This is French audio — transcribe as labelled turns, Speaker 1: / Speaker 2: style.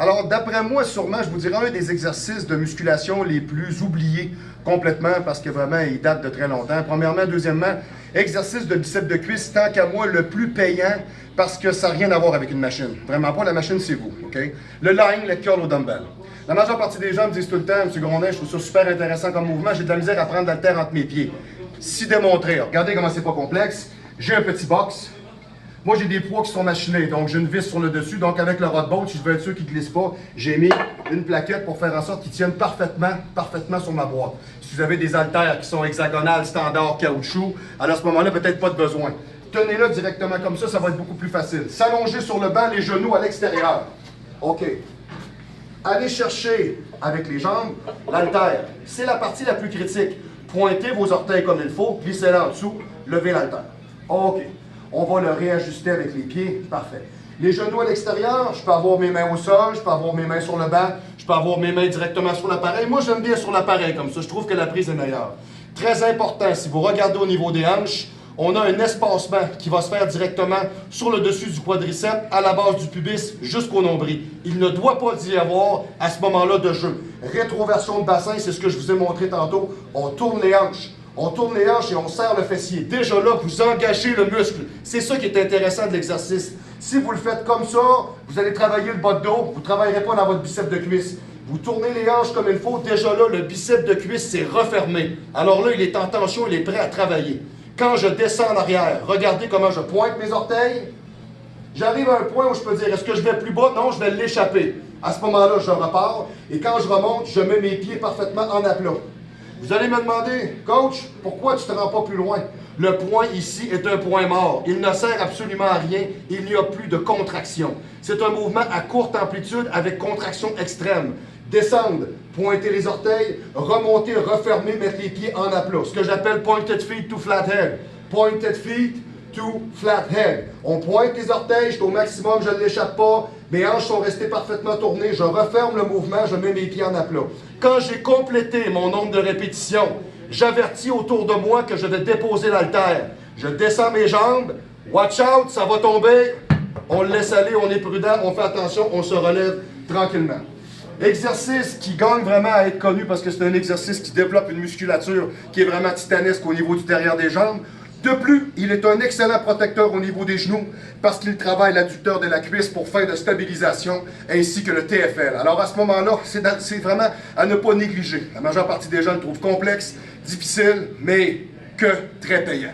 Speaker 1: Alors, d'après moi, sûrement, je vous dirais un des exercices de musculation les plus oubliés complètement parce que vraiment, il date de très longtemps. Premièrement. Deuxièmement, exercice de biceps de cuisse, tant qu'à moi, le plus payant parce que ça n'a rien à voir avec une machine. Vraiment pas, la machine, c'est vous. OK? Le lying, le curl au dumbbell. La majeure partie des gens me disent tout le temps, M. Grondin, je trouve ça super intéressant comme mouvement, j'ai de la misère à prendre la terre entre mes pieds. Si démontré, regardez comment c'est pas complexe. J'ai un petit box. Moi, j'ai des poids qui sont machinés, donc j'ai une vis sur le dessus. Donc, avec le rod bolt, si je veux être sûr qu'il ne glisse pas, j'ai mis une plaquette pour faire en sorte qu'il tienne parfaitement sur ma boîte. Si vous avez des haltères qui sont hexagonales, standard, caoutchouc, alors à ce moment-là, peut-être pas de besoin. Tenez-le directement comme ça va être beaucoup plus facile. S'allonger sur le banc, les genoux à l'extérieur. OK. Allez chercher avec les jambes l'haltère. C'est la partie la plus critique. Pointez vos orteils comme il faut, glissez-les en dessous, levez l'haltère. OK. On va le réajuster avec les pieds. Parfait. Les genoux à l'extérieur, je peux avoir mes mains au sol, je peux avoir mes mains sur le banc, je peux avoir mes mains directement sur l'appareil. Moi, j'aime bien sur l'appareil comme ça. Je trouve que la prise est meilleure. Très important, si vous regardez au niveau des hanches, on a un espacement qui va se faire directement sur le dessus du quadriceps, à la base du pubis, jusqu'au nombril. Il ne doit pas y avoir, à ce moment-là, de jeu. Rétroversion de bassin, c'est ce que je vous ai montré tantôt. On tourne les hanches. On tourne les hanches et on serre le fessier. Déjà là, vous engagez le muscle. C'est ça qui est intéressant de l'exercice. Si vous le faites comme ça, vous allez travailler le bas de dos, vous ne travaillerez pas dans votre biceps de cuisse. Vous tournez les hanches comme il faut. Déjà là, le biceps de cuisse s'est refermé. Alors là, il est en tension, il est prêt à travailler. Quand je descends en arrière, regardez comment je pointe mes orteils. J'arrive à un point où je peux dire, est-ce que je vais plus bas? Non, je vais l'échapper. À ce moment-là, je repars. Et quand je remonte, je mets mes pieds parfaitement en aplat. Vous allez me demander, coach, pourquoi tu ne te rends pas plus loin? Le point ici est un point mort. Il ne sert absolument à rien. Il n'y a plus de contraction. C'est un mouvement à courte amplitude avec contraction extrême. Descendre, pointer les orteils, remonter, refermer, mettre les pieds en aplat. Ce que j'appelle pointed feet to flat head. Pointed feet to flat head. On pointe les orteils, je suis au maximum, je ne l'échappe pas. Mes hanches sont restées parfaitement tournées. Je referme le mouvement, je mets mes pieds en aplat. Quand j'ai complété mon nombre de répétitions, j'avertis autour de moi que je vais déposer l'haltère. Je descends mes jambes. Watch out, ça va tomber. On le laisse aller, on est prudent, on fait attention, on se relève tranquillement. Exercice qui gagne vraiment à être connu parce que c'est un exercice qui développe une musculature qui est vraiment titanesque au niveau du derrière des jambes. De plus, il est un excellent protecteur au niveau des genoux parce qu'il travaille l'adducteur de la cuisse pour fin de stabilisation ainsi que le TFL. Alors à ce moment-là, c'est vraiment à ne pas négliger. La majeure partie des gens le trouvent complexe, difficile, mais que très payant.